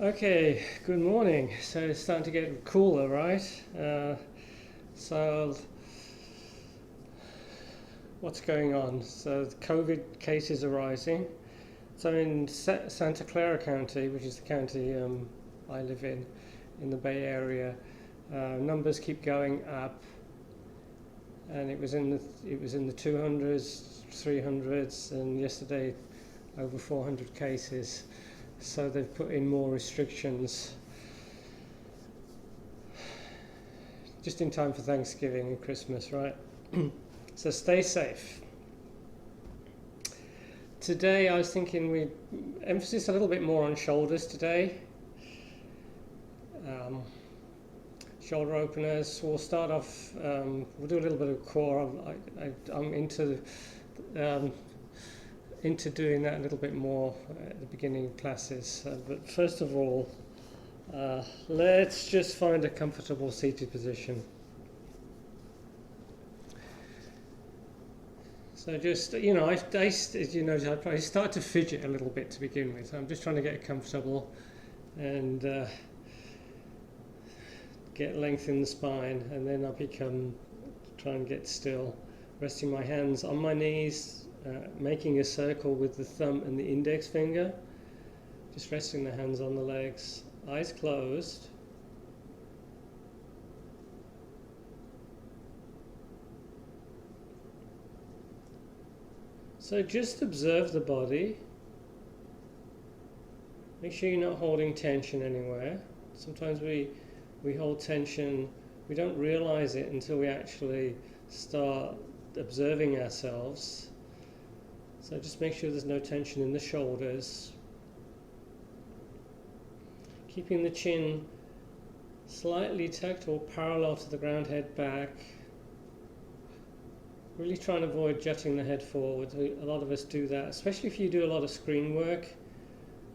Okay, good morning. So it's starting to get cooler, right? So what's going on? So the COVID cases are rising. So in Santa Clara County, which is the county I live in the Bay Area, numbers keep going up, and it was in the 200s, 300s, and yesterday over 400 cases. So they've put in more restrictions just in time for Thanksgiving and Christmas, right? So stay safe. Today I was thinking we'd emphasis a little bit more on shoulders today. Um, Shoulder openers. We'll start off. We'll do a little bit of core. I'm um, into doing that a little bit more at the beginning of classes. But first of all, let's just find a comfortable seated position. So just, I start to fidget a little bit to begin with. I'm just trying to get comfortable and get length in the spine, and then I try and get still, resting my hands on my knees, making a circle with the thumb and the index finger, just resting the hands on the legs, eyes closed. So just observe the body. Make sure you're not holding tension anywhere. Sometimes we hold tension, we don't realize it until we actually start observing ourselves. So just make sure there's no tension in the shoulders. Keeping the chin slightly tucked or parallel to the ground, head back. Really try and avoid jutting the head forward. A lot of us do that, especially if you do a lot of screen work.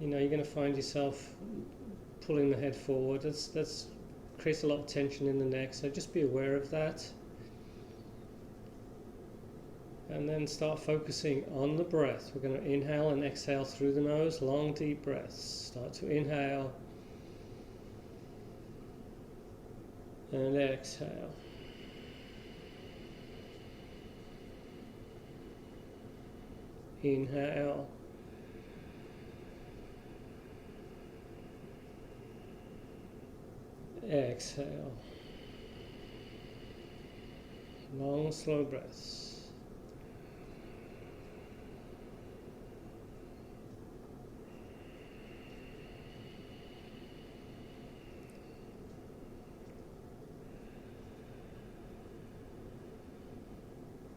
You're going to find yourself pulling the head forward. That's creates a lot of tension in the neck, so just be aware of that. And then start focusing on the breath. We're going to inhale and exhale through the nose, long deep breaths. Start to inhale and exhale. Inhale. Exhale. Long, slow breaths.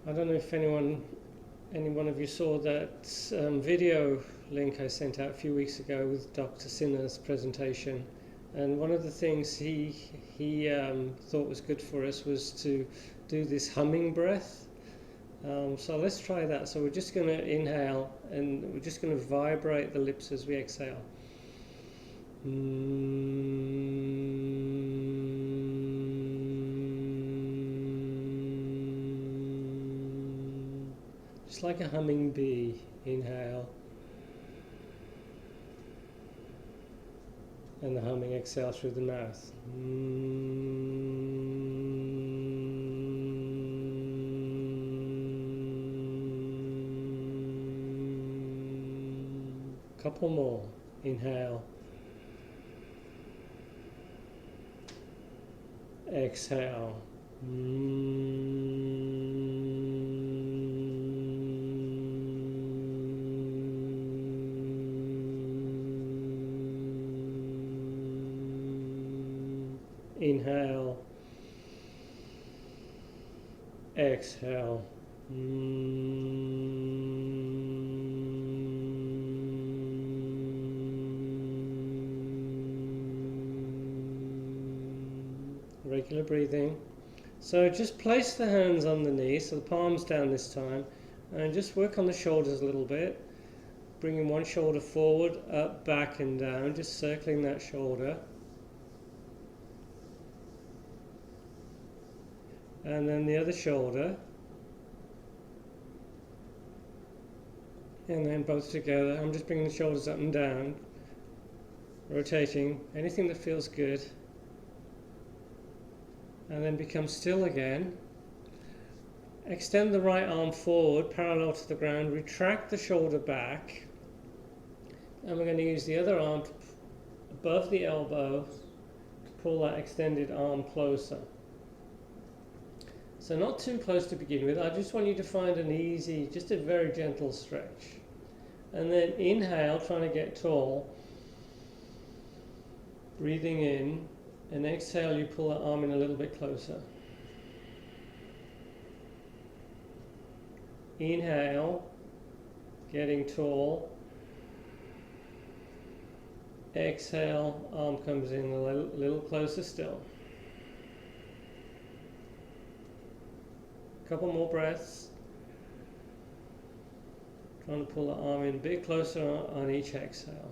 I don't know if any one of you saw that video link I sent out a few weeks ago with Dr. Sinner's presentation. And one of the things he thought was good for us was to do this humming breath. So let's try that. So we're just going to inhale and we're just going to vibrate the lips as we exhale. Just like a humming bee. Inhale. And the humming exhale through the mouth. Couple more. Inhale. Exhale. Inhale, exhale. Regular breathing. So just place the hands on the knees, so the palms down this time, and just work on the shoulders a little bit, bringing one shoulder forward, up, back and down, just circling that shoulder. And then the other shoulder, and then both together. I'm just bringing the shoulders up and down, rotating anything that feels good, and then become still again. Extend the right arm forward, parallel to the ground, retract the shoulder back, and we're going to use the other arm above the elbow to pull that extended arm closer. So not too close to begin with. I just want you to find an easy, just a very gentle stretch. And then inhale, trying to get tall. Breathing in, and exhale, you pull that arm in a little bit closer. Inhale, getting tall. Exhale, arm comes in a little closer still. Couple more breaths. Trying to pull the arm in a bit closer on each exhale.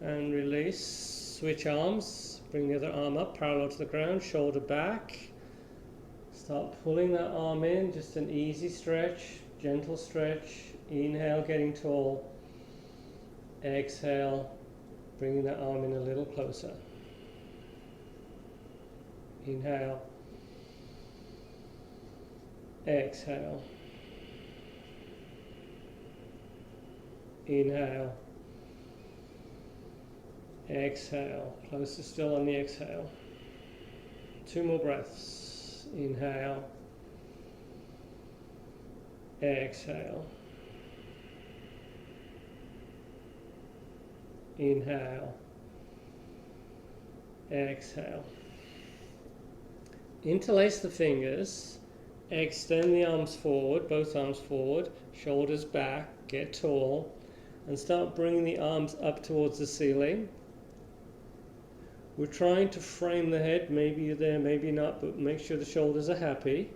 And release. Switch arms. Bring the other arm up, parallel to the ground, shoulder back. Start pulling that arm in, just an easy stretch, gentle stretch. Inhale, getting tall. Exhale, bringing the arm in a little closer. Inhale. Exhale. Inhale. Exhale. Closer still on the exhale. 2 more breaths. Inhale. Exhale. Inhale. Exhale. Interlace the fingers. Extend the arms forward, both arms forward, shoulders back, get tall, and start bringing the arms up towards the ceiling. We're trying to frame the head. Maybe you're there, maybe not, but make sure the shoulders are happy.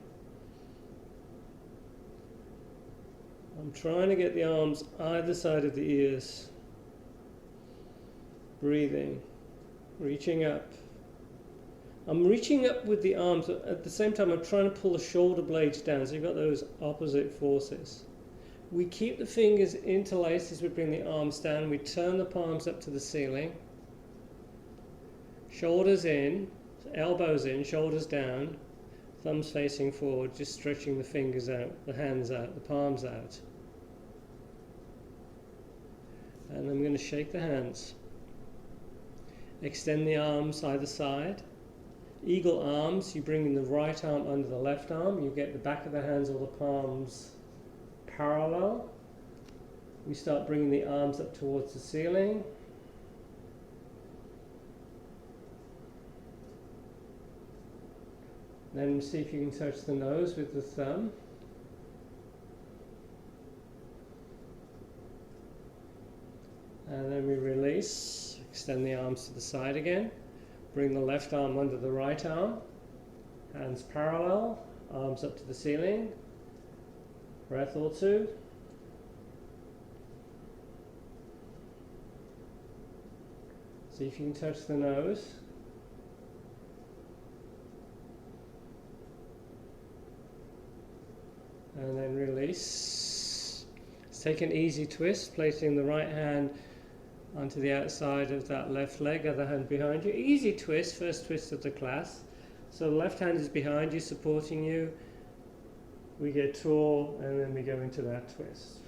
I'm trying to get the arms either side of the ears. Breathing, reaching up. I'm reaching up with the arms. At the same time, I'm trying to pull the shoulder blades down, so you've got those opposite forces. We keep the fingers interlaced as we bring the arms down. We turn the palms up to the ceiling. Shoulders in, elbows in, shoulders down, thumbs facing forward, just stretching the fingers out, the hands out, the palms out. And I'm going to shake the hands. Extend the arms either side. Eagle arms, you bring in the right arm under the left arm. You get the back of the hands or the palms parallel. We start bringing the arms up towards the ceiling. Then see if you can touch the nose with the thumb. And then we release. Extend the arms to the side again. Bring the left arm under the right arm. Hands parallel. Arms up to the ceiling. Breath or two. See if you can touch the nose. And then release. Let's take an easy twist, placing the right hand onto the outside of that left leg, other hand behind you. Easy twist, first twist of the class. So the left hand is behind you, supporting you. We get tall, and then we go into that twist.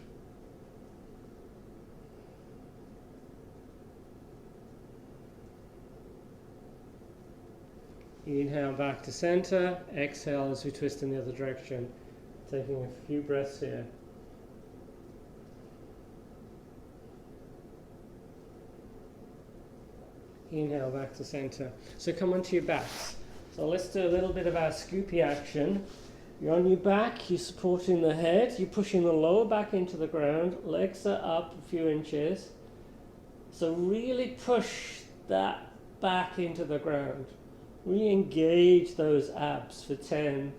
Inhale back to center, exhale as we twist in the other direction. Taking a few breaths here. Inhale back to center. So come onto your backs. So let's do a little bit of our scoopy action. You're on your back, you're supporting the head, you're pushing the lower back into the ground, legs are up a few inches. So really push that back into the ground. Really engage those abs for 10,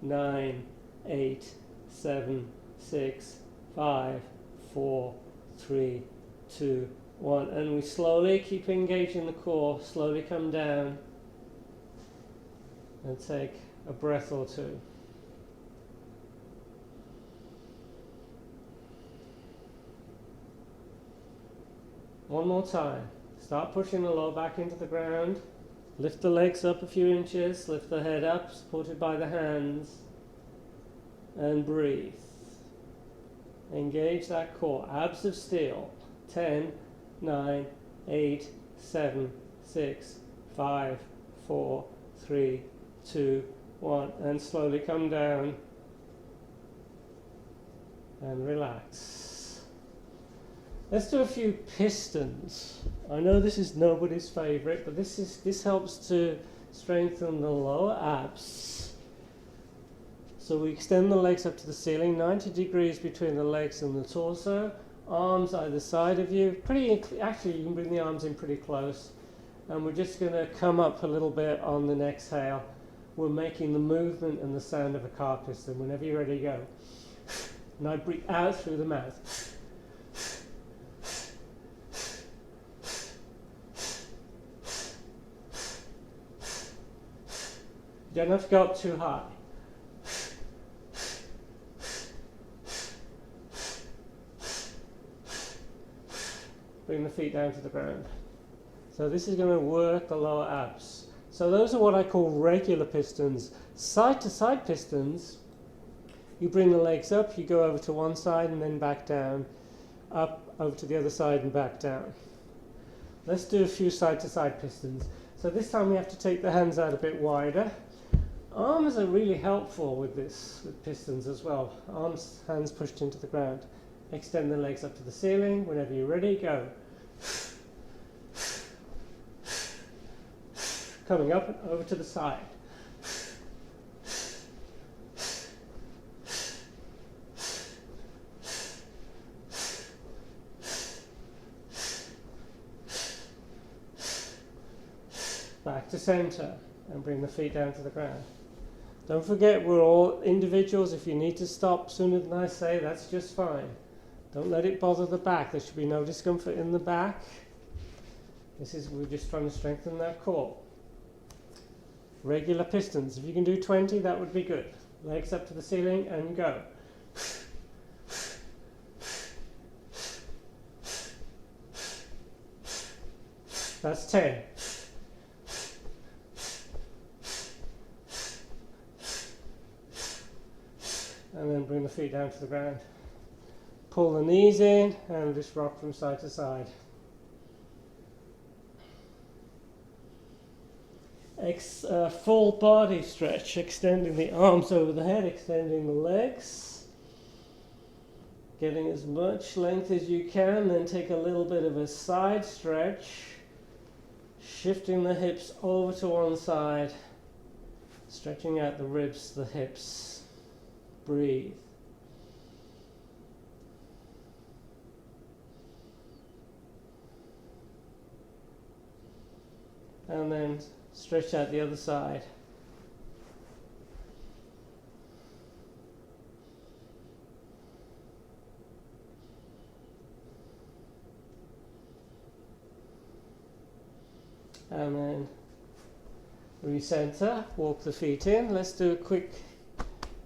9, 8, 7, 6, 5, 4, 3, 2, 1. And we slowly keep engaging the core, slowly come down and take a breath or two. One more time. Start pushing the lower back into the ground. Lift the legs up a few inches. Lift the head up, supported by the hands. And breathe. Engage that core. Abs of steel. 10, 9, 8, 7, 6, 5, 4, 3, 2, 1. And slowly come down. And relax. Let's do a few pistons. I know this is nobody's favorite, but this helps to strengthen the lower abs. So we extend the legs up to the ceiling, 90 degrees between the legs and the torso, arms either side of you. Actually, you can bring the arms in pretty close. And we're just going to come up a little bit on the exhale. We're making the movement and the sound of a car piston. Whenever you're ready, go. Now breathe out through the mouth. You don't have to go up too high. Bring the feet down to the ground. So this is going to work the lower abs. So those are what I call regular pistons. Side to side pistons, you bring the legs up, you go over to one side and then back down, up, over to the other side and back down. Let's do a few side to side pistons. So this time we have to take the hands out a bit wider. Arms are really helpful with this, with pistons as well. Arms, hands pushed into the ground. Extend the legs up to the ceiling. Whenever you're ready, go. Coming up and over to the side. Back to center and bring the feet down to the ground. Don't forget, we're all individuals. If you need to stop sooner than I say, that's just fine. Don't let it bother the back. There should be no discomfort in the back. We're just trying to strengthen that core. Regular pistons. If you can do 20, that would be good. Legs up to the ceiling and go. That's 10. And then bring the feet down to the ground. Pull the knees in and just rock from side to side. Full body stretch, extending the arms over the head, extending the legs. Getting as much length as you can, then take a little bit of a side stretch. Shifting the hips over to one side. Stretching out the ribs, the hips. Breathe. And then stretch out the other side. And then recenter, walk the feet in. Let's do a quick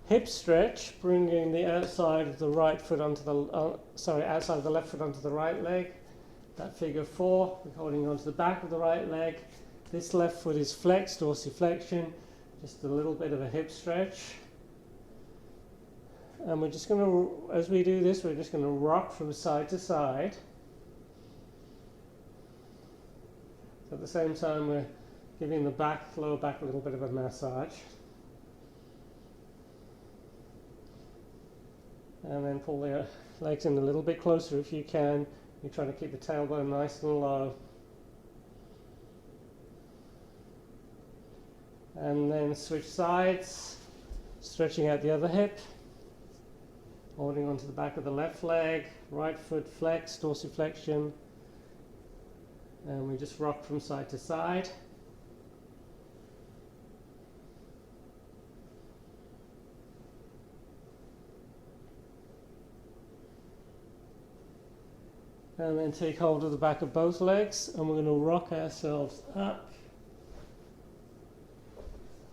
hip stretch, bringing the outside of the right foot onto the, outside of the left foot onto the right leg. That figure 4, we're holding onto the back of the right leg. This left foot is flexed, dorsiflexion, just a little bit of a hip stretch. And we're just going to, as we do this, we're just going to rock from side to side. At the same time, we're giving the back, lower back a little bit of a massage. And then pull the legs in a little bit closer if you can. You're trying to keep the tailbone nice and low. And then switch sides, stretching out the other hip. Holding onto the back of the left leg, right foot flexed, dorsiflexion. And we just rock from side to side. And then take hold of the back of both legs, and we're going to rock ourselves up,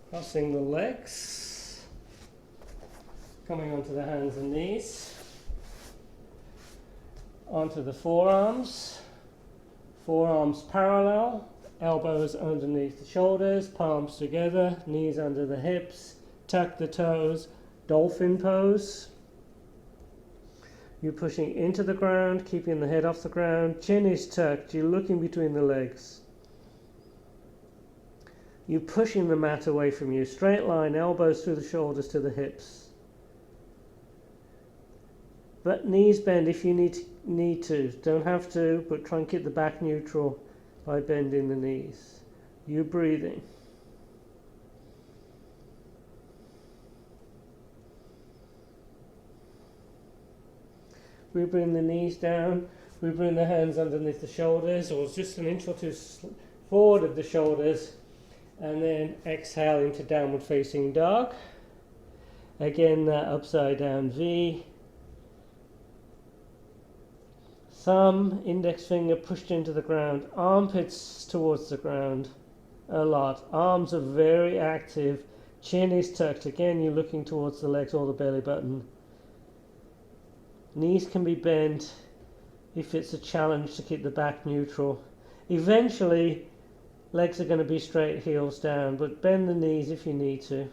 crossing the legs, coming onto the hands and knees, onto the forearms, Forearms parallel, elbows underneath the shoulders, palms together, knees under the hips, tuck the toes, dolphin pose. You're pushing into the ground, keeping the head off the ground, chin is tucked, you're looking between the legs. You're pushing the mat away from you, straight line, elbows through the shoulders to the hips. But knees bend if you need to. Don't have to, but try and keep the back neutral by bending the knees. You're breathing. We bring the knees down, we bring the hands underneath the shoulders, or just an inch or two forward of the shoulders, and then exhale into downward facing dog. Again, that upside down V. Thumb, index finger pushed into the ground, armpits towards the ground a lot. Arms are very active, chin is tucked. Again, you're looking towards the legs or the belly button. Knees can be bent if it's a challenge to keep the back neutral. Eventually, legs are going to be straight, heels down, but bend the knees if you need to.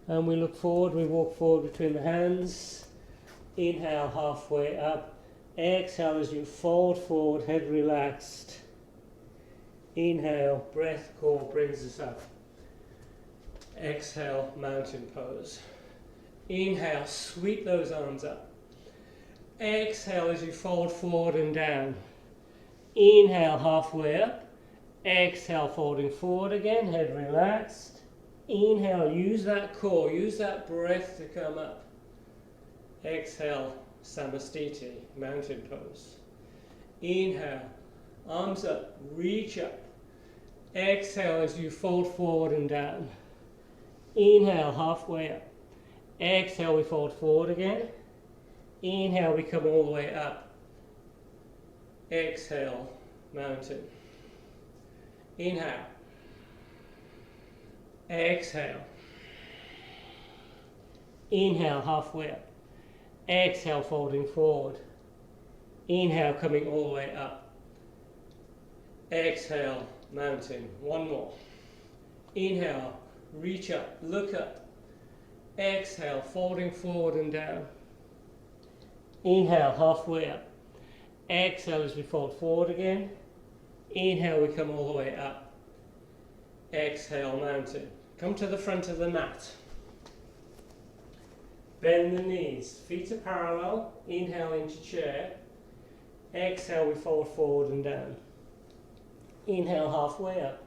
And we look forward, we walk forward between the hands. Inhale, halfway up. Exhale as you fold forward, head relaxed. Inhale, breath core brings us up. Exhale, mountain pose. Inhale, sweep those arms up. Exhale as you fold forward and down. Inhale, halfway up. Exhale, folding forward again, head relaxed. Inhale, use that core, use that breath to come up. Exhale, Samastiti, mountain pose. Inhale, arms up, reach up. Exhale as you fold forward and down. Inhale, halfway up. Exhale, we fold forward again. Inhale, we come all the way up. Exhale, mountain. Inhale. Exhale. Inhale, halfway up. Exhale, folding forward. Inhale, coming all the way up. Exhale, mountain. One more. Inhale, reach up, look up. Exhale, folding forward and down. Inhale, halfway up. Exhale as we fold forward again. Inhale, we come all the way up. Exhale, mountain. Come to the front of the mat. Bend the knees, feet are parallel, inhale into chair, exhale we fold forward and down. Inhale halfway up,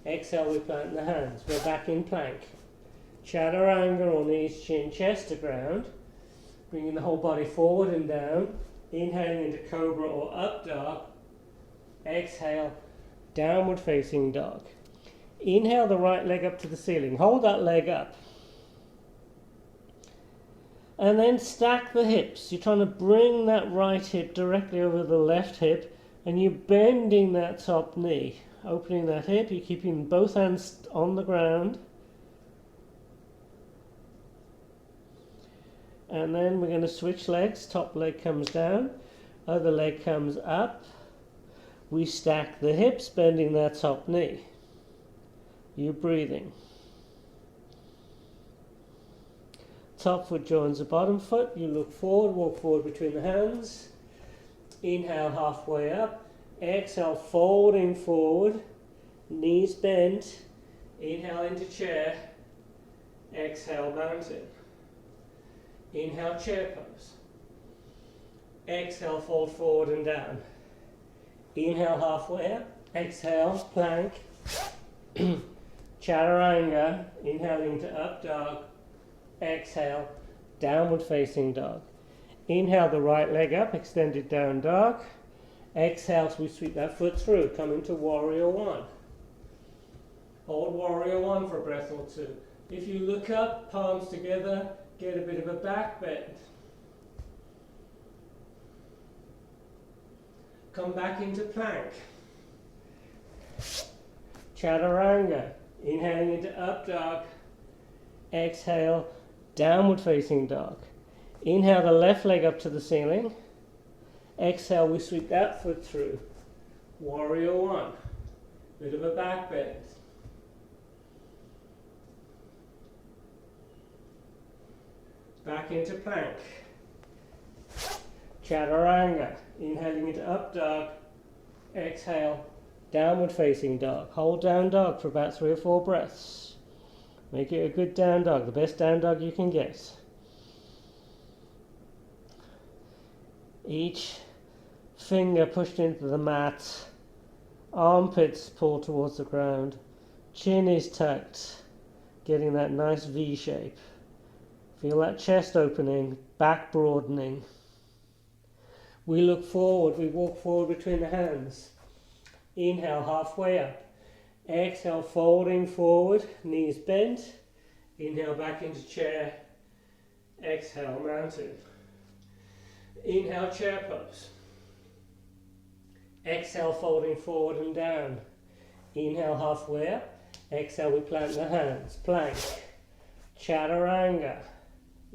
exhale we plant the hands, we're back in plank. Chaturanga or knees, chin, chest to ground, bringing the whole body forward and down, inhaling into cobra or up dog, exhale, downward facing dog. Inhale the right leg up to the ceiling, hold that leg up. And then stack the hips. You're trying to bring that right hip directly over the left hip and you're bending that top knee. Opening that hip, you're keeping both hands on the ground. And then we're going to switch legs. Top leg comes down, other leg comes up. We stack the hips, bending that top knee. You're breathing. Top foot joins the bottom foot. You look forward, walk forward between the hands. Inhale halfway up. Exhale, folding forward. Knees bent. Inhale into chair. Exhale, mountain. Inhale, chair pose. Exhale, fold forward and down. Inhale, halfway up. Exhale, plank. Chaturanga. Inhaling to up dog. Exhale, downward facing dog. Inhale the right leg up, extended down dog. Exhale, so we sweep that foot through, come into warrior one. Hold warrior one for a breath or two. If you look up, palms together, get a bit of a back bend. Come back into plank. Chaturanga, inhaling into up dog. Exhale, downward facing dog. Inhale the left leg up to the ceiling. Exhale, we sweep that foot through. Warrior one. Bit of a back bend. Back into plank. Chaturanga. Inhaling into up dog. Exhale, downward facing dog. Hold down dog for about 3 or 4 breaths. Make it a good down dog, the best down dog you can get. Each finger pushed into the mat. Armpits pulled towards the ground. Chin is tucked, getting that nice V shape. Feel that chest opening, back broadening. We look forward, we walk forward between the hands. Inhale, halfway up. Exhale, folding forward, knees bent. Inhale, back into chair. Exhale, mountain. Inhale, chair pose. Exhale, folding forward and down. Inhale, halfway up. Exhale, we plant the hands. Plank. Chaturanga.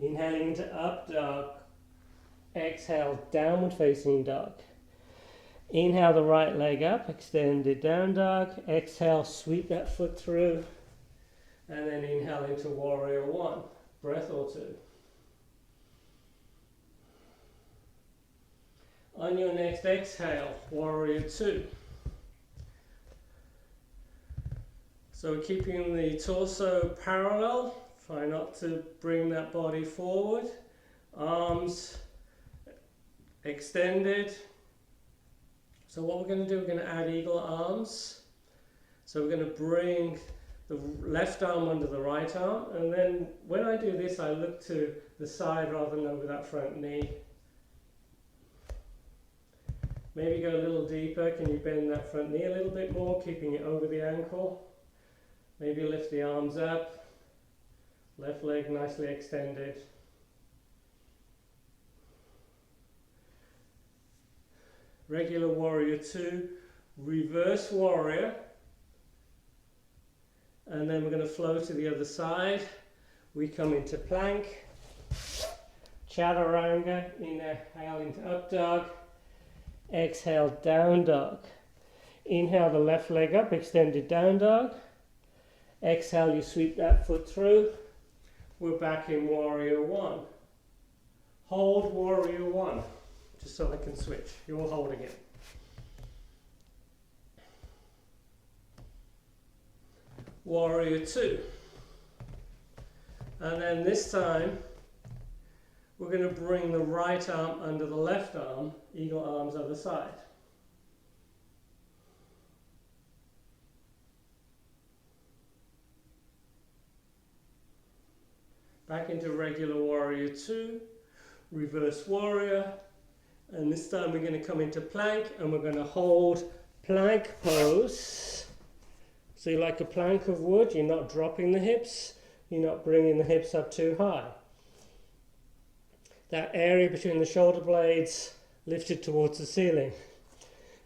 Inhaling into up dog. Exhale, downward facing dog. Inhale the right leg up, extended down dog. Exhale, sweep that foot through. And then inhale into warrior one. Breath or two. On your next exhale, warrior two. So we're keeping the torso parallel. Try not to bring that body forward. Arms extended. So what we're going to do, we're going to add eagle arms. So we're going to bring the left arm under the right arm, and then when I do this, I look to the side rather than over that front knee. Maybe go a little deeper. Can you bend that front knee a little bit more, keeping it over the ankle? Maybe lift the arms up. Left leg nicely extended. Regular warrior two, reverse warrior, and then we're going to flow to the other side. We come into plank, chaturanga, inhale into up dog, exhale down dog. Inhale the left leg up, extended down dog. Exhale, you sweep that foot through. We're back in warrior one. Hold warrior one. Just so I can switch. You're all holding it. Warrior two. And then this time, we're going to bring the right arm under the left arm, eagle arms other side. Back into regular warrior two, reverse warrior. And this time we're going to come into plank, and we're going to hold plank pose. So you're like a plank of wood, you're not dropping the hips, you're not bringing the hips up too high. That area between the shoulder blades lifted towards the ceiling.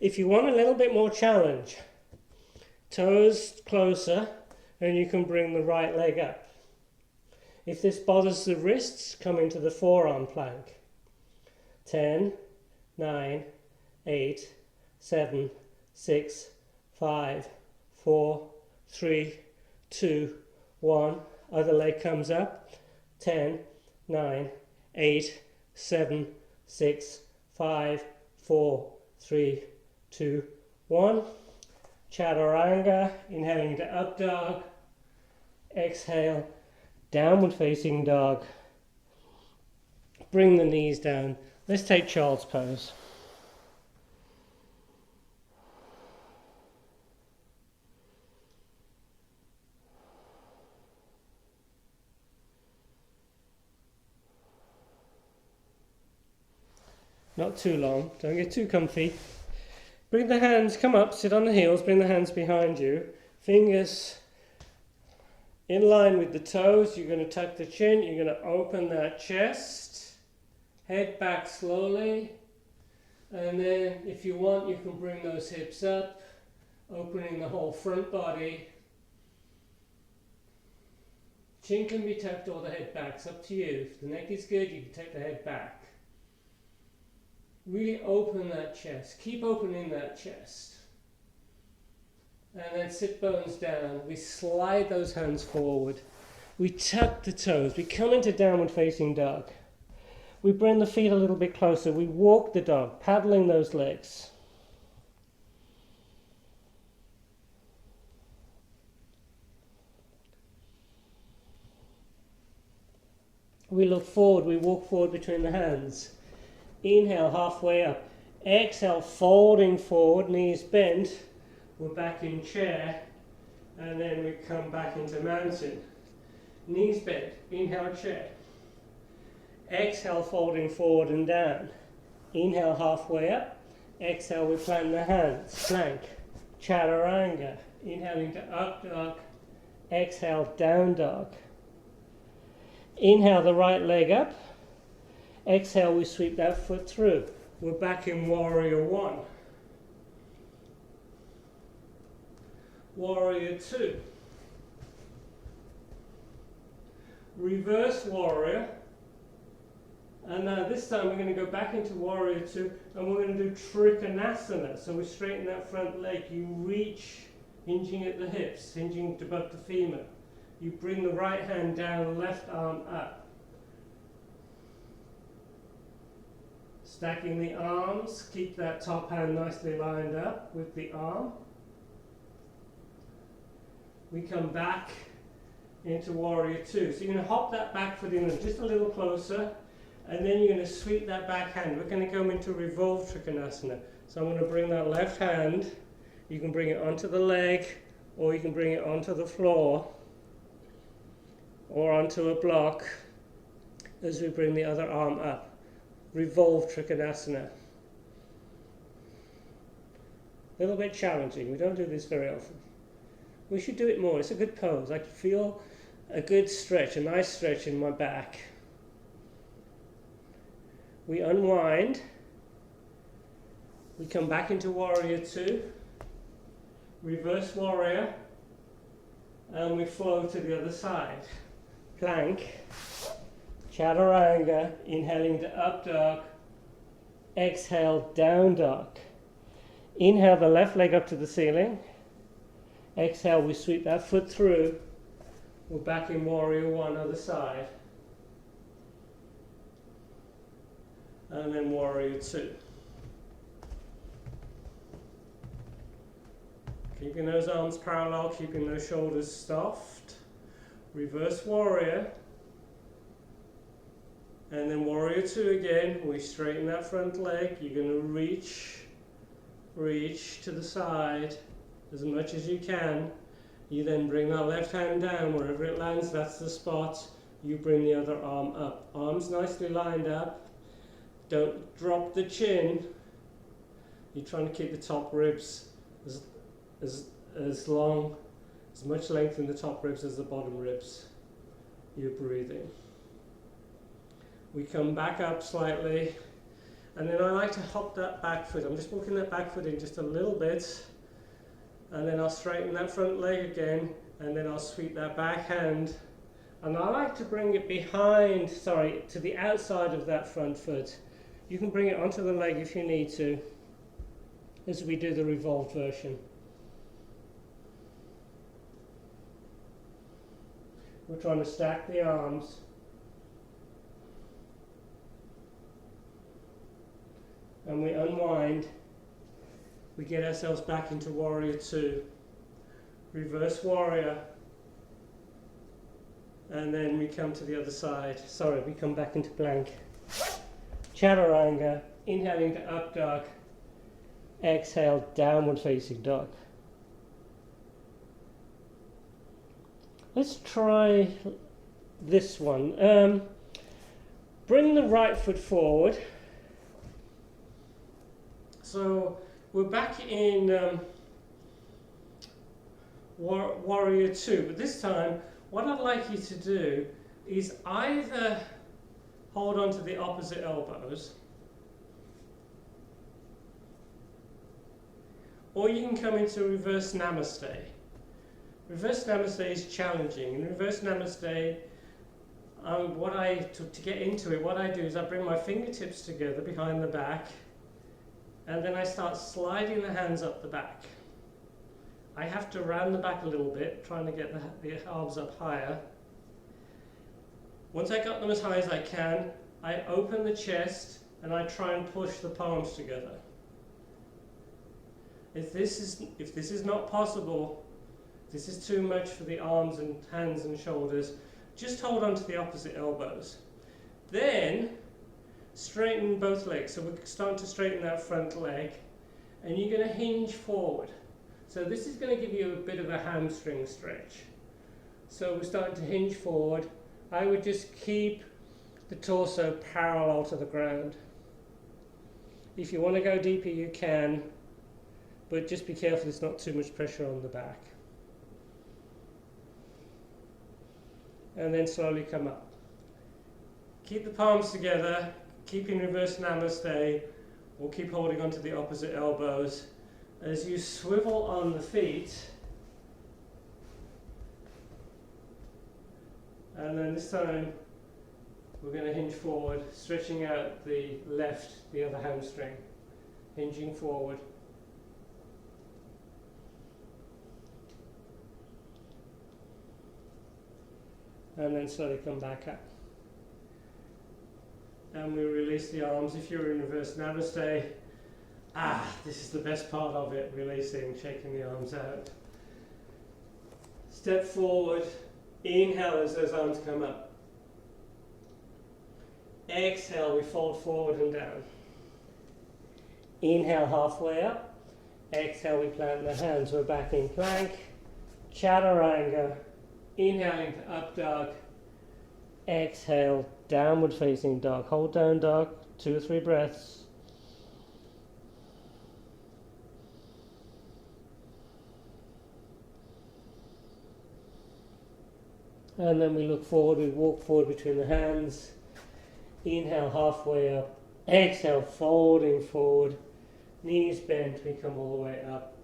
If you want a little bit more challenge, toes closer, and you can bring the right leg up. If this bothers the wrists, come into the forearm plank. 10, 9, 8, 7, 6, 5, 4, 3, 2, 1. Other leg comes up. 10, 9, 8, 7, 6, 5, 4, 3, 2, 1. Chaturanga, inhaling into up dog. Exhale, downward facing dog. Bring the knees down. Let's take child's pose. Not too long, don't get too comfy. Bring the hands, come up, sit on the heels, bring the hands behind you. Fingers in line with the toes. You're going to tuck the chin, you're going to open that chest. Head back slowly, and then if you want you can bring those hips up, opening the whole front body. Chin can be tucked or the head back, it's up to you. If the neck is good, you can take the head back. Really open that chest. Keep opening that chest. And then sit bones down. We slide those hands forward. We tuck the toes. We come into downward facing dog. We bring the feet a little bit closer. We walk the dog, paddling those legs. We look forward. We walk forward between the hands. Inhale, halfway up. Exhale, folding forward, knees bent. We're back in chair. And then we come back into mountain. Knees bent. Inhale, chair. Exhale, folding forward and down. Inhale, halfway up. Exhale, we plant the hands. Plank. Chaturanga. Inhaling to up dog. Exhale, down dog. Inhale the right leg up. Exhale, we sweep that foot through. We're back in warrior one. Warrior two. Reverse warrior. And now this time we're going to go back into warrior two and we're going to do trikonasana. So we straighten that front leg. You reach, hinging at the hips, hinging above the femur. You bring the right hand down, left arm up. Stacking the arms, keep that top hand nicely lined up with the arm. We come back into warrior two. So you're going to hop that back foot in just a little closer, and then you're going to sweep that back hand. We're going to go into revolved trikonasana. So I'm going to bring that left hand, you can bring it onto the leg, or you can bring it onto the floor, or onto a block as we bring the other arm up. Revolved trikonasana. A little bit challenging, we don't do this very often. We should do it more, it's a good pose. I can feel a good stretch, a nice stretch in my back. We unwind, we come back into warrior two, reverse warrior, and we flow to the other side. Plank, chaturanga, inhaling to up dog, exhale down dog. Inhale the left leg up to the ceiling, exhale we sweep that foot through, we're back in warrior one, other side, and then warrior two. Keeping those arms parallel, keeping those shoulders soft. Reverse warrior, and then warrior two again. We straighten that front leg. You're going to reach to the side as much as you can. You then bring that left hand down wherever it lands, that's the spot. You bring the other arm up. Arms nicely lined up. Don't drop the chin. You're trying to keep the top ribs as long, as much length in the top ribs as the bottom ribs. You're breathing. We come back up slightly, and then I like to hop that back foot. I'm just walking that back foot in just a little bit, and then I'll straighten that front leg again, and then I'll sweep that back hand, and I like to bring it behind, to the outside of that front foot. You can bring it onto the leg if you need to, as we do the revolved version. We're trying to stack the arms. And we unwind. We get ourselves back into warrior two. Reverse warrior. And then we come to the other side. We come back into plank. Chaturanga. Inhaling to up dog. Exhale, downward facing dog. Let's try this one. Bring the right foot forward. So we're back in warrior two, but this time what I'd like you to do is either hold on to the opposite elbows, or you can come into reverse namaste. Reverse namaste is challenging. In reverse namaste, to get into it, what I do is I bring my fingertips together behind the back, And then I start sliding the hands up the back. I have to round the back a little bit, trying to get the arms up higher. Once I got them as high as I can, I open the chest and I try and push the palms together. If this is not possible, this is too much for the arms and hands and shoulders, just hold on to the opposite elbows. Then straighten both legs. So we're starting to straighten that front leg, and you're going to hinge forward. So this is going to give you a bit of a hamstring stretch. So we're starting to hinge forward. I would just keep the torso parallel to the ground. If you want to go deeper, you can, but just be careful there's not too much pressure on the back. And then slowly come up. Keep the palms together, keep in reverse namaste, or keep holding onto the opposite elbows. As you swivel on the feet, and then this time we're going to hinge forward, stretching out the other hamstring, hinging forward. And then slowly come back up. And we release the arms. If you're in reverse namaste, this is the best part of it, releasing, shaking the arms out. Step forward, inhale as those arms come up. Exhale, we fold forward and down. Inhale halfway up. Exhale, we plant the hands. We're back in plank. Chaturanga. Inhaling to up dog. Exhale, downward facing dog. Hold down dog, 2 or 3 breaths. And then we look forward, we walk forward between the hands. Inhale halfway up. Exhale, folding forward. Knees bent, we come all the way up.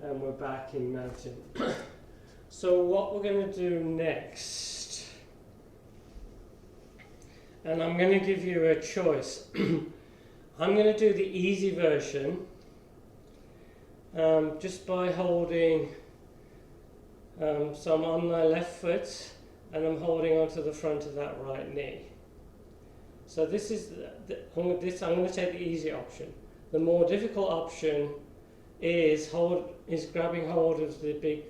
And we're back in mountain. So what we're going to do next, and I'm going to give you a choice. I'm going to do the easy version just by holding, so I'm on my left foot and I'm holding onto the front of that right knee. So this is, I'm going to take the easy option. The more difficult option is grabbing hold of the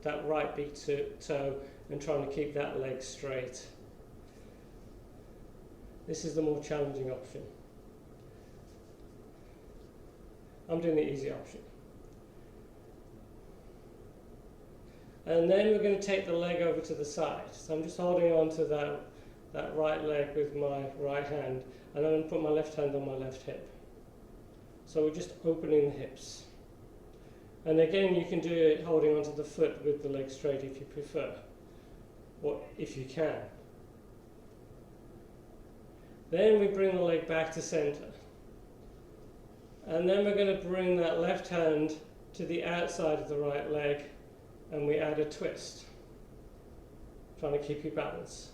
that right big toe and trying to keep that leg straight. This is the more challenging option. I'm doing the easy option. And then we're going to take the leg over to the side. So I'm just holding on to that right leg with my right hand, and I'm going to put my left hand on my left hip. So we're just opening the hips. And again, you can do it holding onto the foot with the leg straight if you prefer, or if you can. Then we bring the leg back to center. And then we're going to bring that left hand to the outside of the right leg, and we add a twist, trying to keep your balance.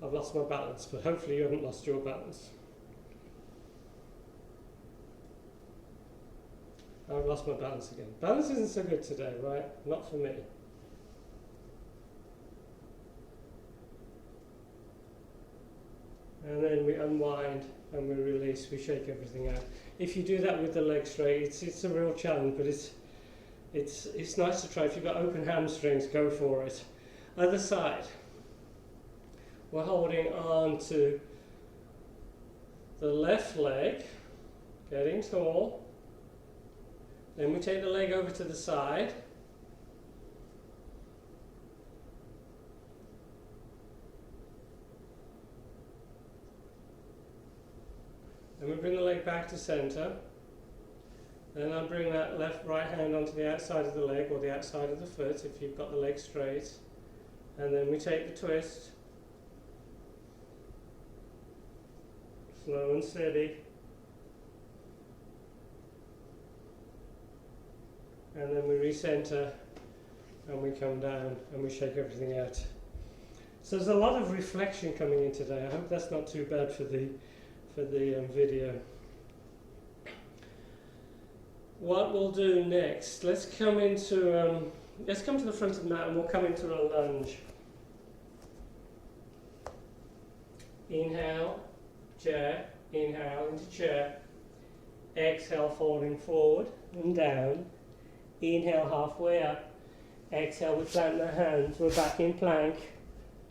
I've lost my balance, but hopefully you haven't lost your balance. I've lost my balance again. Balance isn't so good today, right? Not for me. And then we unwind and we release, we shake everything out. If you do that with the leg straight, it's a real challenge, but it's nice to try. If you've got open hamstrings, go for it. Other side. We're holding on to the left leg, getting tall. Then we take the leg over to the side. Then we bring the leg back to center. Then I bring that right hand onto the outside of the leg or the outside of the foot if you've got the leg straight. And then we take the twist. Slow and steady. And then we recenter and we come down and we shake everything out. So there's a lot of reflection coming in today. I hope that's not too bad for the video. What we'll do next, let's come to the front of the mat and we'll come into a lunge. Inhale, chair, inhale into chair. Exhale, folding forward and down. Inhale, halfway up. Exhale, we plant the hands, we're back in plank.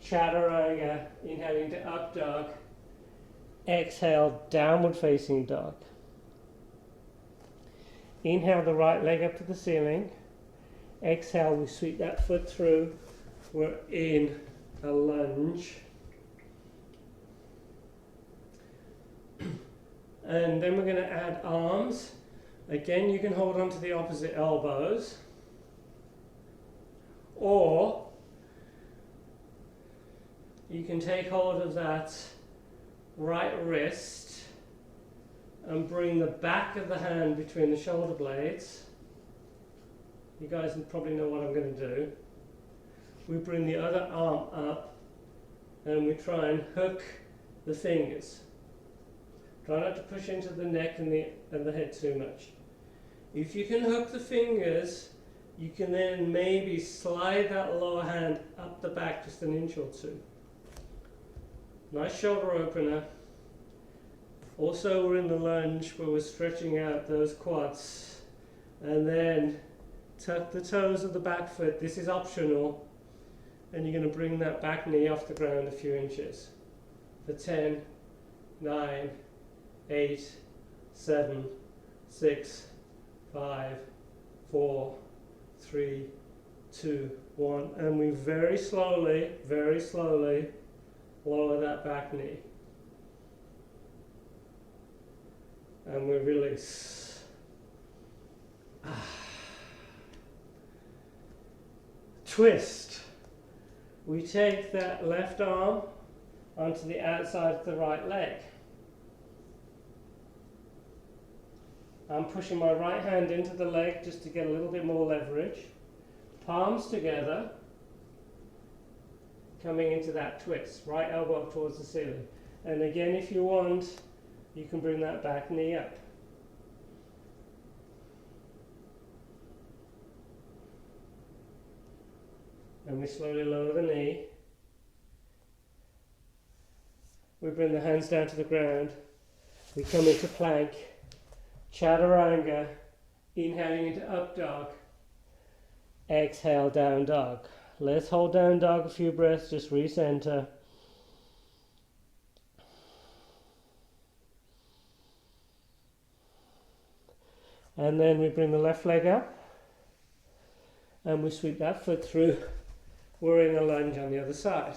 Chaturanga, inhaling to up dog. Exhale, downward facing dog. Inhale the right leg up to the ceiling. Exhale, we sweep that foot through. We're in a lunge. And then we're going to add arms. Again, you can hold on to the opposite elbows. Or you can take hold of that right wrist and bring the back of the hand between the shoulder blades. You guys probably know what I'm going to do. We bring the other arm up and we try and hook the fingers. Try not to push into the neck and the head too much. If you can hook the fingers, you can then maybe slide that lower hand up the back just an inch or two. Nice shoulder opener. Also, we're in the lunge where we're stretching out those quads. And then tuck the toes of the back foot. This is optional. And you're going to bring that back knee off the ground a few inches. For 10, 9, 8, 7, 6, 5, 4, 3, 2, 1. And we very slowly lower that back knee. And we release. Twist. We take that left arm onto the outside of the right leg. I'm pushing my right hand into the leg just to get a little bit more leverage. Palms together. Coming into that twist. Right elbow up towards the ceiling. And again, if you want, you can bring that back knee up. And we slowly lower the knee. We bring the hands down to the ground. We come into plank. Chaturanga. Inhaling into up dog. Exhale, down dog. Let's hold down dog a few breaths, just recenter. And then we bring the left leg up and we sweep that foot through. We're in a lunge on the other side.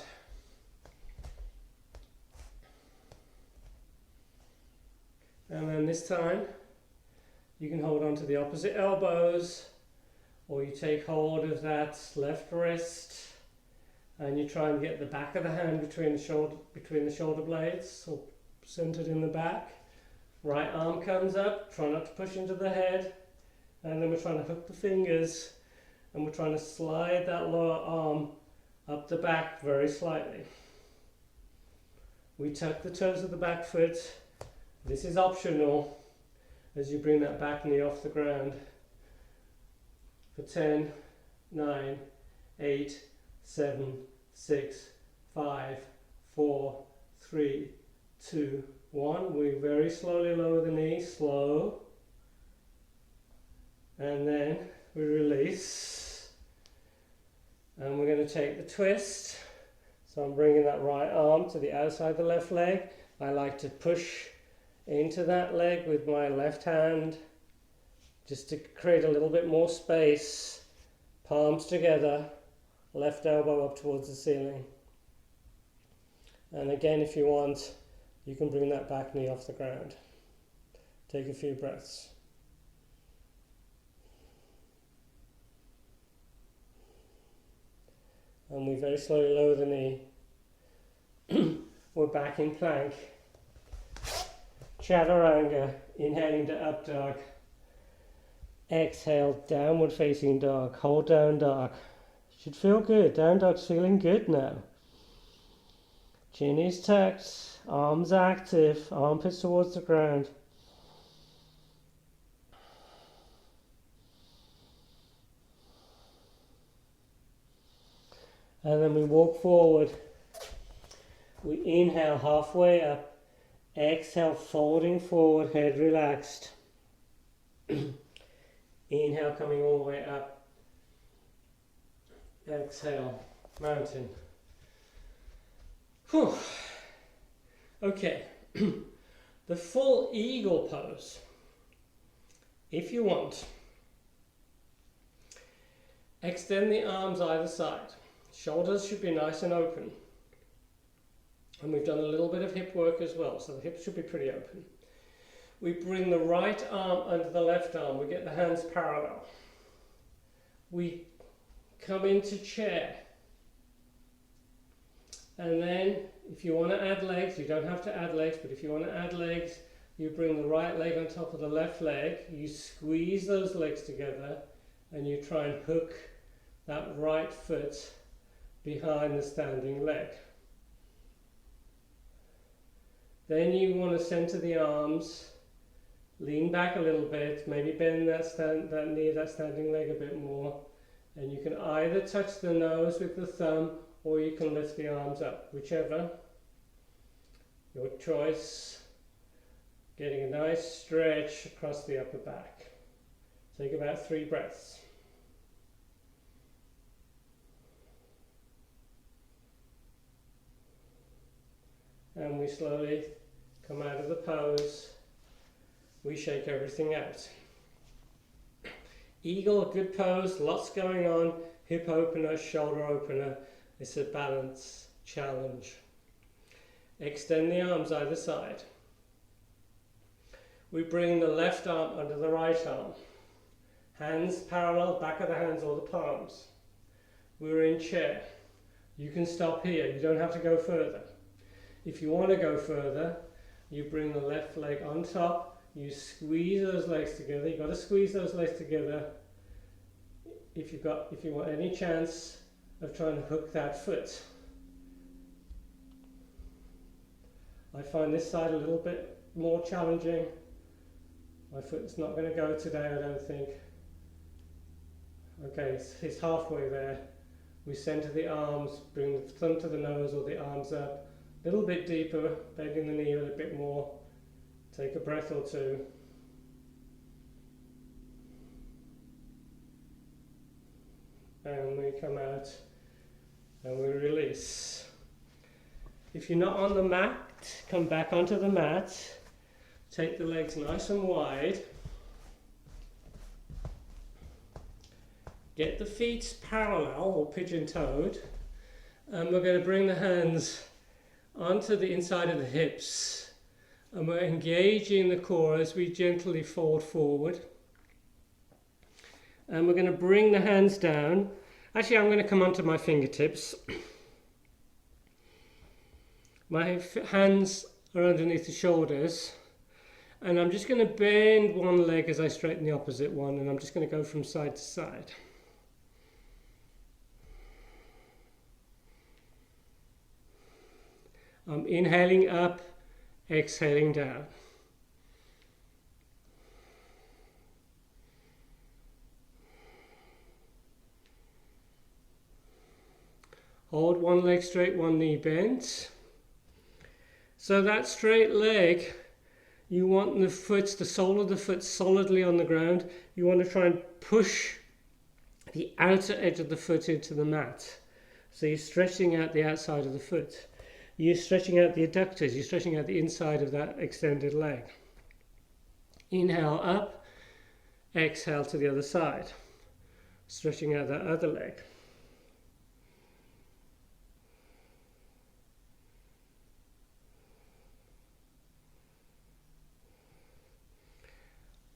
And then this time you can hold on to the opposite elbows, or you take hold of that left wrist and you try and get the back of the hand between the shoulder blades, so centered in the back. Right arm comes up, try not to push into the head, and then we're trying to hook the fingers and we're trying to slide that lower arm up the back very slightly. We tuck the toes of the back foot. This is optional as you bring that back knee off the ground. For 10, 9, 8, 7, 6, 5, 4, 3, 2, 1. We very slowly lower the knee, slow. And then we release. And we're going to take the twist. So I'm bringing that right arm to the outside of the left leg. I like to push into that leg with my left hand, just to create a little bit more space. Palms together, left elbow up towards the ceiling. And again, if you want, you can bring that back knee off the ground. Take a few breaths. And we very slowly lower the knee. We're back in plank. Chaturanga, inhaling to up dog. Exhale, downward facing dog. Hold down dog. Should feel good. Down dog's feeling good now. Chin is tucked, arms active, armpits towards the ground. And then we walk forward. We inhale halfway up. Exhale, folding forward, head relaxed. Inhale, coming all the way up. Exhale, mountain. Whew. Okay, the full eagle pose, if you want. Extend the arms either side. Shoulders should be nice and open. And we've done a little bit of hip work as well, so the hips should be pretty open. We bring the right arm under the left arm. We get the hands parallel. We come into chair. And then, if you want to add legs, you don't have to add legs, but if you want to add legs, you bring the right leg on top of the left leg, you squeeze those legs together, and you try and hook that right foot behind the standing leg. Then you want to center the arms, lean back a little bit, maybe bend that knee, that standing leg a bit more, and you can either touch the nose with the thumb or you can lift the arms up, whichever, your choice. Getting a nice stretch across the upper back. Take about 3 breaths. And we slowly come out of the pose. We shake everything out. Eagle, good pose, lots going on. Hip opener, shoulder opener. It's a balance challenge. Extend the arms either side. We bring the left arm under the right arm. Hands parallel, back of the hands or the palms. We're in chair. You can stop here, you don't have to go further. If you want to go further, you bring the left leg on top, you squeeze those legs together. You've got to squeeze those legs together if you want any chance of trying to hook that foot. I find this side a little bit more challenging. My foot's not going to go today, I don't think. Okay, it's halfway there. We center the arms, bring the thumb to the nose or the arms up. A little bit deeper, bending the knee a little bit more. Take a breath or two. And we come out and we release. If you're not on the mat, come back onto the mat. Take the legs nice and wide. Get the feet parallel or pigeon-toed. And we're going to bring the hands onto the inside of the hips. And we're engaging the core as we gently fold forward. And we're going to bring the hands down. Actually, I'm going to come onto my fingertips. My hands are underneath the shoulders. And I'm just going to bend one leg as I straighten the opposite one. And I'm just going to go from side to side. I'm inhaling up, exhaling down. Hold one leg straight, one knee bent. So that straight leg, you want the sole of the foot solidly on the ground. You want to try and push the outer edge of the foot into the mat. So you're stretching out the outside of the foot. You're stretching out the adductors, you're stretching out the inside of that extended leg. Inhale up, exhale to the other side, stretching out that other leg.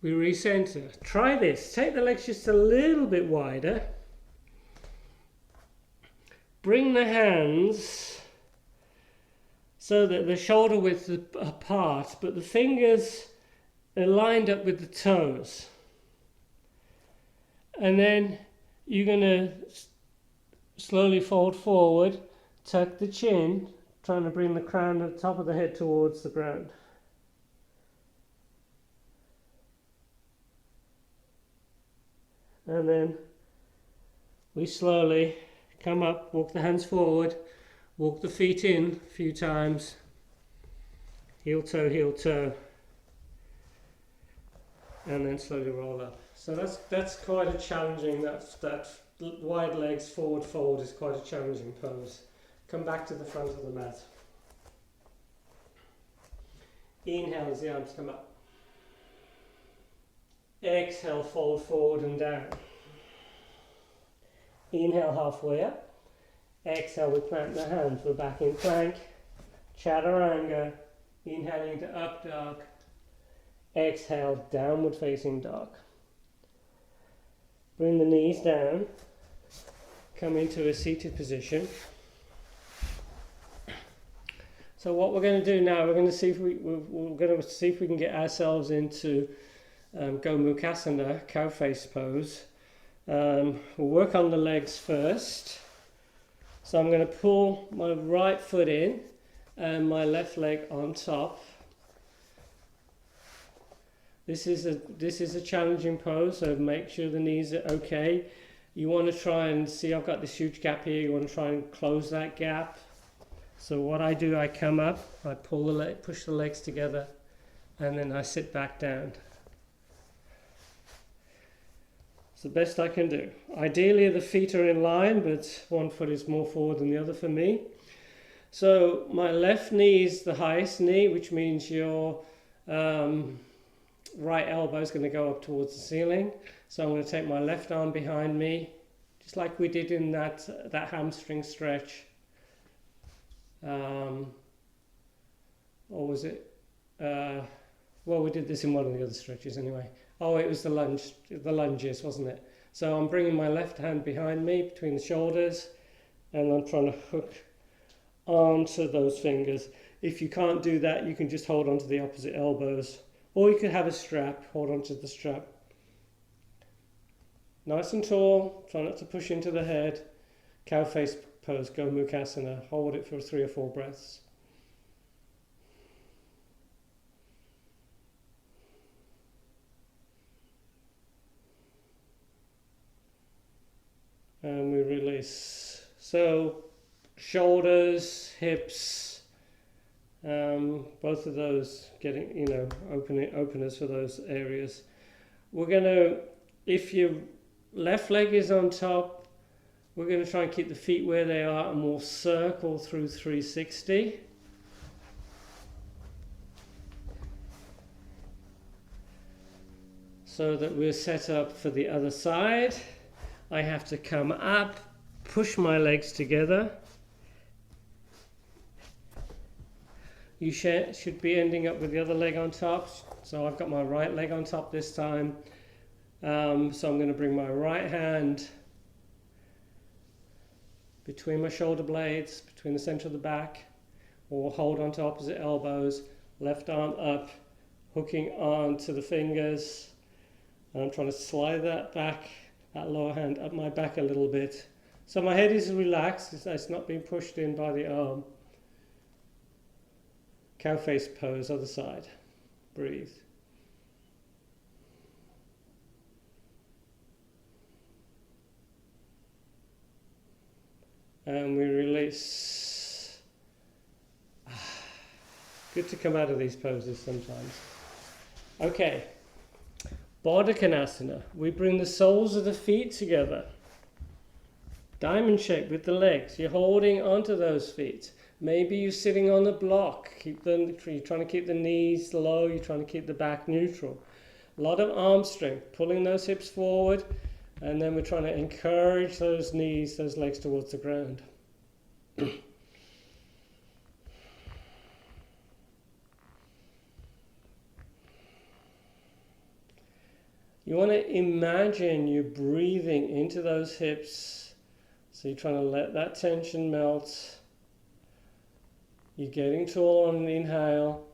We recenter. Try this. Take the legs just a little bit wider. Bring the hands so that the shoulder width is apart, but the fingers are lined up with the toes. And then you're going to slowly fold forward, tuck the chin, trying to bring the crown at the top of the head towards the ground. And then we slowly come up, walk the hands forward, walk the feet in a few times, heel toe, and then slowly roll up. So that's quite a challenging, that wide legs forward fold is quite a challenging pose. Come back to the front of the mat. Inhale as the arms come up. Exhale, fold forward and down. Inhale, halfway up. Exhale, we plant the hands. We're back in plank. Chaturanga. Inhaling to up dog. Exhale, downward facing dog. Bring the knees down. Come into a seated position. So what we're going to do now, we're going to see if we can get ourselves into Gomukhasana, cow face pose. We'll work on the legs first. So I'm going to pull my right foot in and my left leg on top. This is a challenging pose, so make sure the knees are okay. You want to try and see, I've got this huge gap here, you want to try and close that gap. So what I do, I come up, I pull the leg, push the legs together, and then I sit back down. It's the best I can do. Ideally the feet are in line, but one foot is more forward than the other for me. So my left knee is the highest knee, which means your right elbow is going to go up towards the ceiling. So I'm going to take my left arm behind me, just like we did in that hamstring stretch. Or was it? Well, we did this in one of the other stretches anyway. Oh, it was the lunges, wasn't it? So I'm bringing my left hand behind me between the shoulders, and I'm trying to hook onto those fingers. If you can't do that, you can just hold onto the opposite elbows, or you could have a strap. Hold onto the strap. Nice and tall. Try not to push into the head. Cow face pose, Gomukhasana. Hold it for 3 or 4 breaths. And we release. So shoulders, hips, both of those getting, openers for those areas. We're going to, if your left leg is on top, we're going to try and keep the feet where they are, and we'll circle through 360. So that we're set up for the other side. I have to come up, push my legs together. You should be ending up with the other leg on top. So I've got my right leg on top this time. So I'm going to bring my right hand between my shoulder blades, between the center of the back, or hold onto opposite elbows, left arm up, hooking onto the fingers. And I'm trying to slide that back, that lower hand up my back a little bit. So my head is relaxed, it's not being pushed in by the arm. Cow face pose, other side. Breathe. And we release. Good to come out of these poses sometimes. Okay. Baddha Konasana. We bring the soles of the feet together. Diamond shape with the legs. You're holding onto those feet. Maybe you're sitting on a block. You're trying to keep the knees low. You're trying to keep the back neutral. A lot of arm strength. Pulling those hips forward. And then we're trying to encourage those knees, those legs towards the ground. You want to imagine you're breathing into those hips. So you're trying to let that tension melt. You're getting tall on the inhale,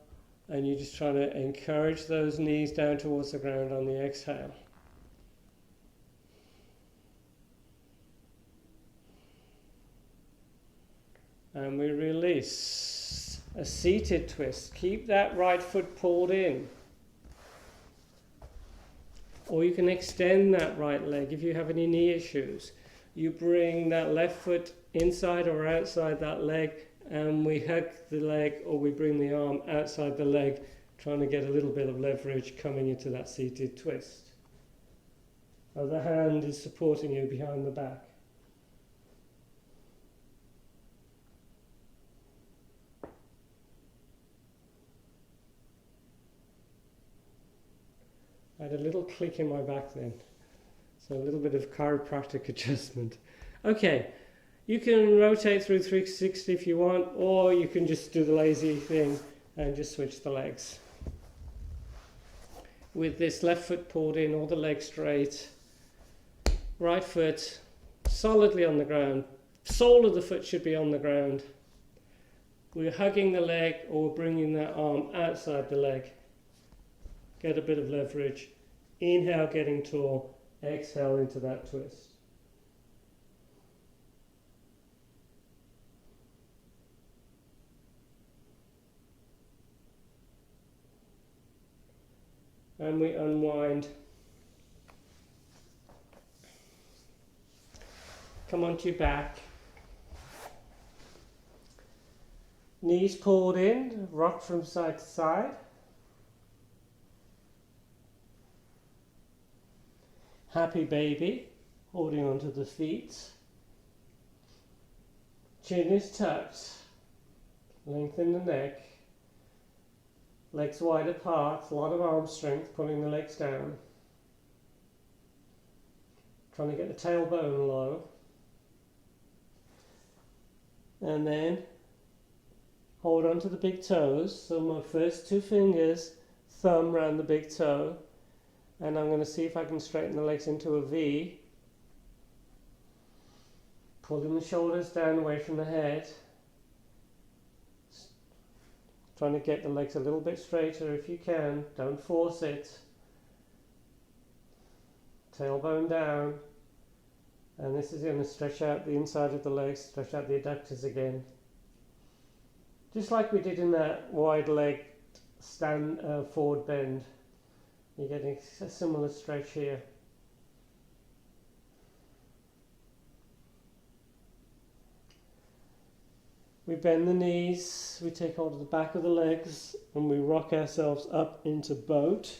and you're just trying to encourage those knees down towards the ground on the exhale. And we release. twist, a seated twist. Keep that right foot pulled in. Or you can extend that right leg if you have any knee issues. You bring that left foot inside or outside that leg, and we hug the leg, or we bring the arm outside the leg, trying to get a little bit of leverage coming into that seated twist. Other hand is supporting you behind the back. I had a little click in my back then, so a little bit of chiropractic adjustment. Okay, you can rotate through 360 if you want, or you can just do the lazy thing and just switch the legs. With this left foot pulled in or the leg straight, right foot solidly on the ground, sole of the foot should be on the ground. We're hugging the leg or bringing that arm outside the leg. Get a bit of leverage. Inhale, getting tall. Exhale into that twist. And we unwind. Come onto your back. Knees pulled in, rock from side to side. Happy baby, holding onto the feet. Chin is tucked. Lengthen the neck. Legs wide apart, a lot of arm strength, pulling the legs down. Trying to get the tailbone low. And then hold on to the big toes. So my first two fingers, thumb round the big toe. And I'm going to see if I can straighten the legs into a V. Pulling the shoulders down away from the head. Trying to get the legs a little bit straighter if you can. Don't force it. Tailbone down. And this is going to stretch out the inside of the legs, stretch out the adductors again. Just like we did in that wide leg stand forward bend. You're getting a similar stretch here. We bend the knees, we take hold of the back of the legs, and we rock ourselves up into boat.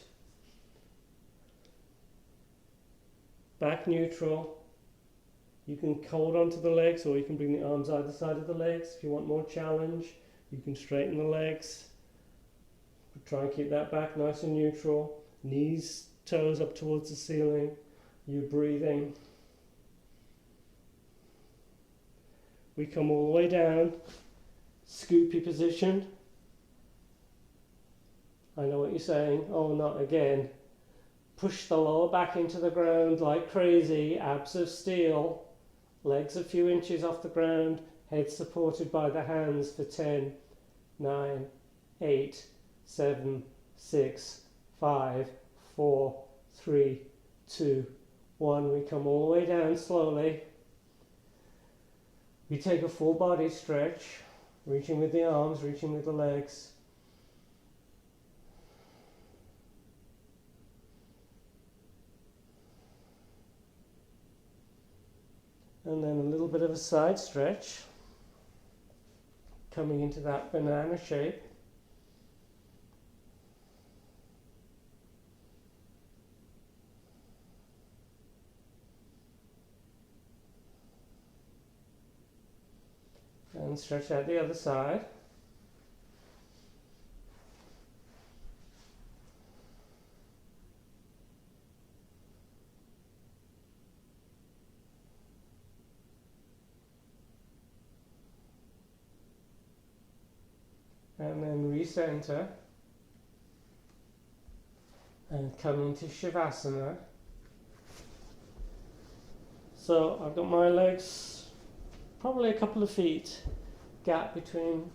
Back neutral. You can hold onto the legs, or you can bring the arms either side of the legs. If you want more challenge, you can straighten the legs. Try and keep that back nice and neutral. Knees, toes up towards the ceiling. You're breathing. We come all the way down. Scoopy position. I know what you're saying. Oh, not again. Push the lower back into the ground like crazy. Abs of steel. Legs a few inches off the ground. Head supported by the hands for 10, 9, 8, 7, 6, 5, 4, 3, 2, 1. We come all the way down slowly. We take a full body stretch, reaching with the arms, reaching with the legs. And then a little bit of a side stretch, coming into that banana shape. And stretch out the other side. And then recenter. And come into Shavasana. So I've got my legs probably a couple of feet gap between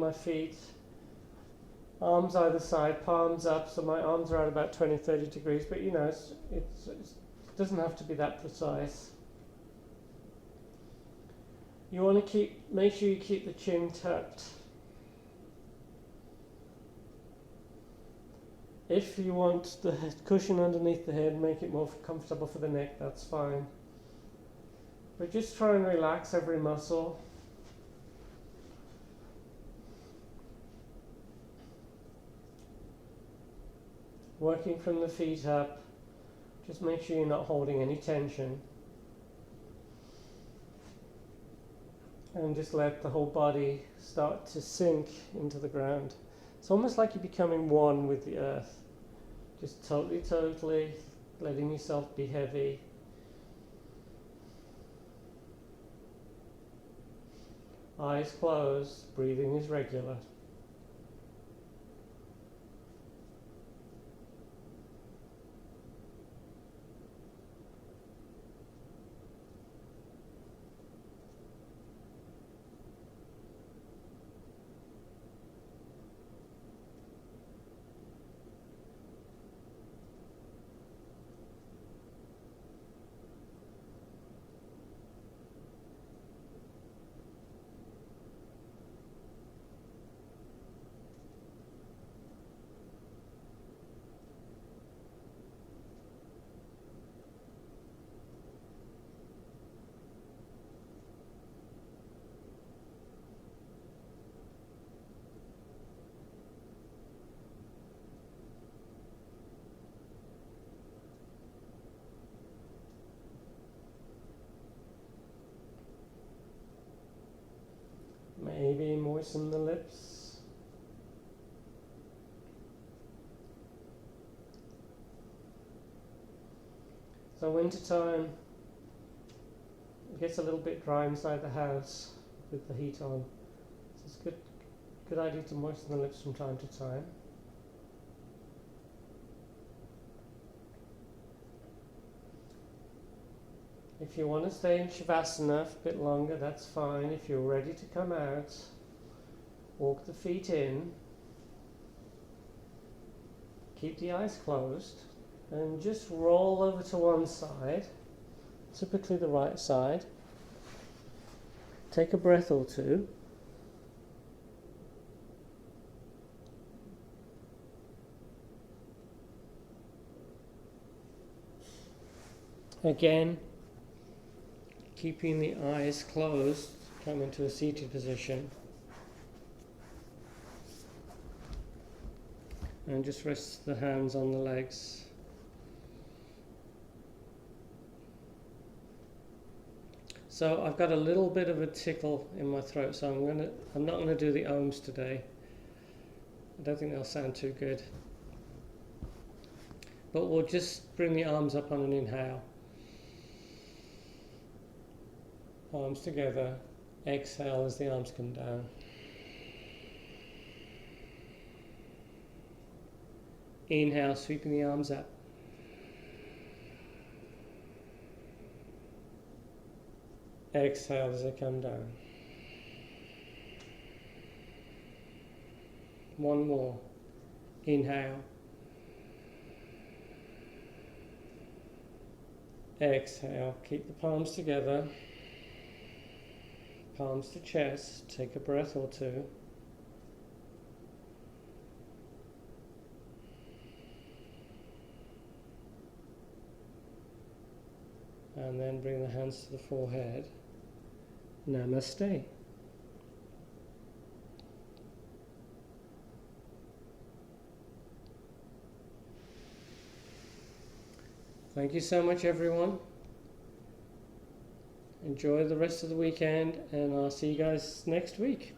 my feet. Arms either side, palms up, so my arms are at about 20-30 degrees, but you know, it doesn't have to be that precise. You want to make sure you keep the chin tucked. If you want the cushion underneath the head, make it more comfortable for the neck, that's fine. But just try and relax every muscle. Working from the feet up, just make sure you're not holding any tension. And just let the whole body start to sink into the ground. It's almost like you're becoming one with the earth. Just totally letting yourself be heavy. Eyes closed, breathing is regular. Maybe moisten the lips. So wintertime, it gets a little bit dry inside the house with the heat on. So it's good idea to moisten the lips from time to time. If you want to stay in Shavasana a bit longer, that's fine. If you're ready to come out, walk the feet in, keep the eyes closed, and just roll over to one side, typically the right side. Take a breath or two. Again, keeping the eyes closed, come into a seated position. And just rest the hands on the legs. So I've got a little bit of a tickle in my throat, so I'm not gonna do the ohms today. I don't think they'll sound too good. But we'll just bring the arms up on an inhale. Palms together, exhale as the arms come down. Inhale, sweeping the arms up. Exhale as they come down. One more. Inhale. Exhale, keep the palms together. Palms to chest, take a breath or two. And then bring the hands to the forehead. Namaste. Thank you so much, everyone. Enjoy the rest of the weekend, and I'll see you guys next week.